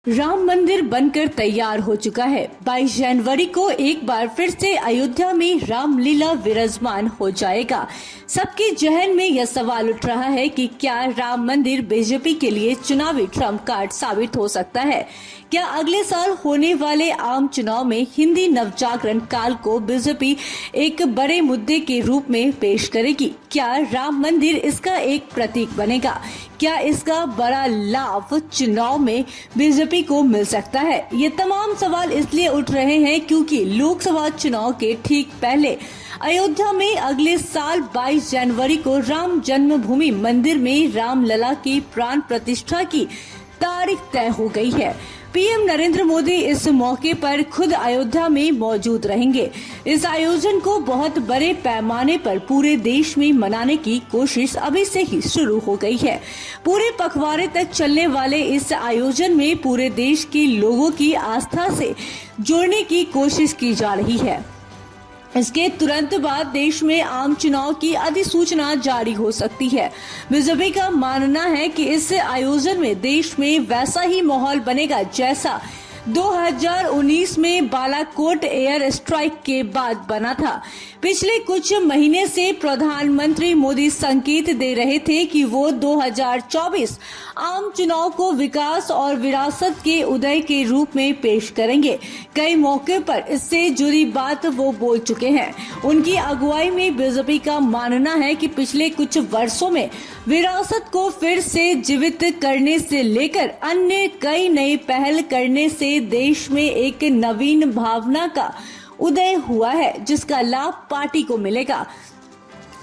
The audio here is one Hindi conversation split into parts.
राम मंदिर बनकर तैयार हो चुका है। 22 जनवरी को एक बार फिर से अयोध्या में रामलीला विराजमान हो जाएगा। सबके जहन में यह सवाल उठ रहा है कि क्या राम मंदिर बीजेपी के लिए चुनावी ट्रम्प कार्ड साबित हो सकता है। क्या अगले साल होने वाले आम चुनाव में हिंदी नवजागरण काल को बीजेपी एक बड़े मुद्दे के रूप में पेश करेगी? क्या राम मंदिर इसका एक प्रतीक बनेगा? क्या इसका बड़ा लाभ चुनाव में बीजेपी को मिल सकता है? ये तमाम सवाल इसलिए उठ रहे हैं क्योंकि लोकसभा चुनाव के ठीक पहले अयोध्या में अगले साल 22 जनवरी को राम जन्मभूमि मंदिर में रामलला की प्राण प्रतिष्ठा की तारीख तय हो गई है। पीएम नरेंद्र मोदी इस मौके पर खुद अयोध्या में मौजूद रहेंगे। इस आयोजन को बहुत बड़े पैमाने पर पूरे देश में मनाने की कोशिश अभी से ही शुरू हो गई है। पूरे पखवाड़े तक चलने वाले इस आयोजन में पूरे देश के लोगों की आस्था से जोड़ने की कोशिश की जा रही है। इसके तुरंत बाद देश में आम चुनाव की अधिसूचना जारी हो सकती है। बीजेपी का मानना है कि इस आयोजन में देश में वैसा ही माहौल बनेगा जैसा 2019 में बालाकोट एयर स्ट्राइक के बाद बना था। पिछले कुछ महीने से प्रधानमंत्री मोदी संकेत दे रहे थे कि वो 2024 आम चुनाव को विकास और विरासत के उदय के रूप में पेश करेंगे। कई मौके पर इससे जुड़ी बात वो बोल चुके हैं। उनकी अगुवाई में बीजेपी का मानना है कि पिछले कुछ वर्षों में विरासत को फिर से जीवित करने से लेकर अन्य कई नई पहल करने से देश में एक नवीन भावना का उदय हुआ है, जिसका लाभ पार्टी को मिलेगा।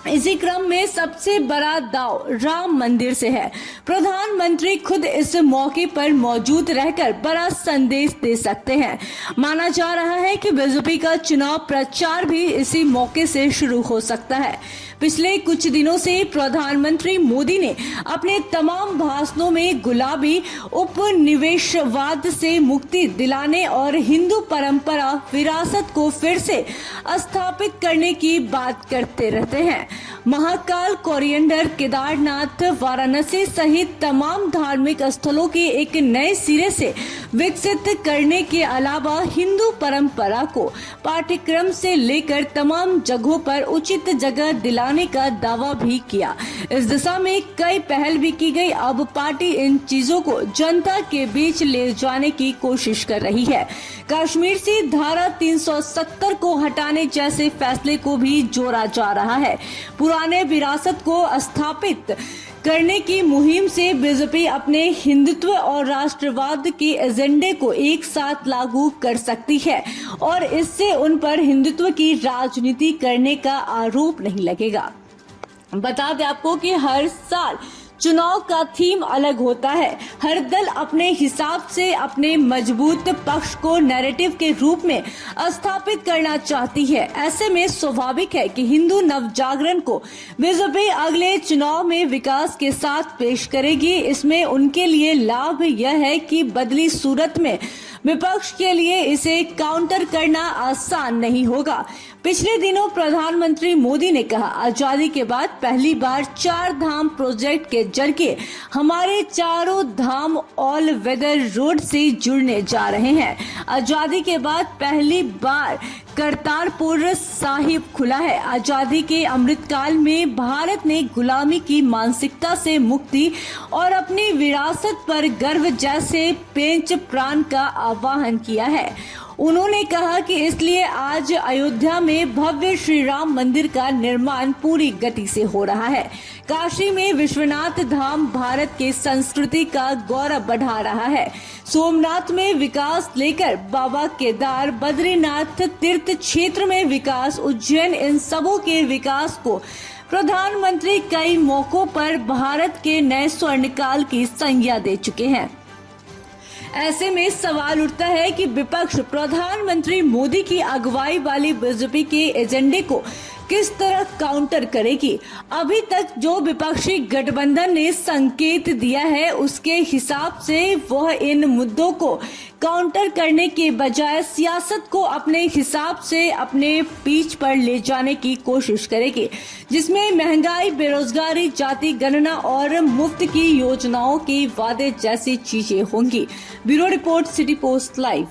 इसी क्रम में सबसे बड़ा दाव राम मंदिर से है। प्रधानमंत्री खुद इस मौके पर मौजूद रहकर बड़ा संदेश दे सकते हैं। माना जा रहा है कि बीजेपी का चुनाव प्रचार भी इसी मौके से शुरू हो सकता है। पिछले कुछ दिनों से प्रधानमंत्री मोदी ने अपने तमाम भाषणों में गुलाबी उपनिवेशवाद से मुक्ति दिलाने और हिंदू परंपरा विरासत को फिर से स्थापित करने की बात करते रहते हैं। महाकाल, कोरिएंडर, केदारनाथ, वाराणसी सहित तमाम धार्मिक स्थलों के एक नए सिरे से विकसित करने के अलावा हिंदू परंपरा को पाठ्यक्रम से लेकर तमाम जगहों पर उचित जगह दिलाने का दावा भी किया। इस दिशा में कई पहल भी की गई। अब पार्टी इन चीजों को जनता के बीच ले जाने की कोशिश कर रही है। कश्मीर से धारा 370 को हटाने जैसे फैसले को भी जोड़ा जा रहा है। पुराने विरासत को स्थापित करने की मुहिम से बीजेपी अपने हिंदुत्व और राष्ट्रवाद के एजेंडे को एक साथ लागू कर सकती है और इससे उन पर हिंदुत्व की राजनीति करने का आरोप नहीं लगेगा। बता दें आपको कि हर साल चुनाव का थीम अलग होता है। हर दल अपने हिसाब से अपने मजबूत पक्ष को नैरेटिव के रूप में स्थापित करना चाहती है। ऐसे में स्वाभाविक है कि हिंदू नवजागरण को बीजेपी अगले चुनाव में विकास के साथ पेश करेगी। इसमें उनके लिए लाभ यह है कि बदली सूरत में विपक्ष के लिए इसे काउंटर करना आसान नहीं होगा। पिछले दिनों प्रधानमंत्री मोदी ने कहा, आजादी के बाद पहली बार 4 धाम प्रोजेक्ट के जरिए हमारे चारों धाम ऑल वेदर रोड से जुड़ने जा रहे हैं। आजादी के बाद पहली बार करतारपुर साहिब खुला है। आजादी के अमृतकाल में भारत ने गुलामी की मानसिकता से मुक्ति और अपनी विरासत पर गर्व जैसे पेंच प्राण का आह्वान किया है। उन्होंने कहा कि इसलिए आज अयोध्या में भव्य श्री राम मंदिर का निर्माण पूरी गति से हो रहा है। काशी में विश्वनाथ धाम भारत के संस्कृति का गौरव बढ़ा रहा है। सोमनाथ में विकास लेकर बाबा केदार, बद्रीनाथ तीर्थ क्षेत्र में विकास, उज्जैन, इन सबों के विकास को प्रधानमंत्री कई मौकों पर भारत के नए स्वर्णकाल की संज्ञा दे चुके हैं। ऐसे में सवाल उठता है कि विपक्ष प्रधानमंत्री मोदी की अगुवाई वाली बीजेपी के एजेंडे को किस तरह काउंटर करेगी। अभी तक जो विपक्षी गठबंधन ने संकेत दिया है उसके हिसाब से वह इन मुद्दों को काउंटर करने के बजाय सियासत को अपने हिसाब से अपने पीठ पर ले जाने की कोशिश करेगी, जिसमें महंगाई, बेरोजगारी, जाति गणना और मुफ्त की योजनाओं के वादे जैसी चीजें होंगी। Bureau report, city post live.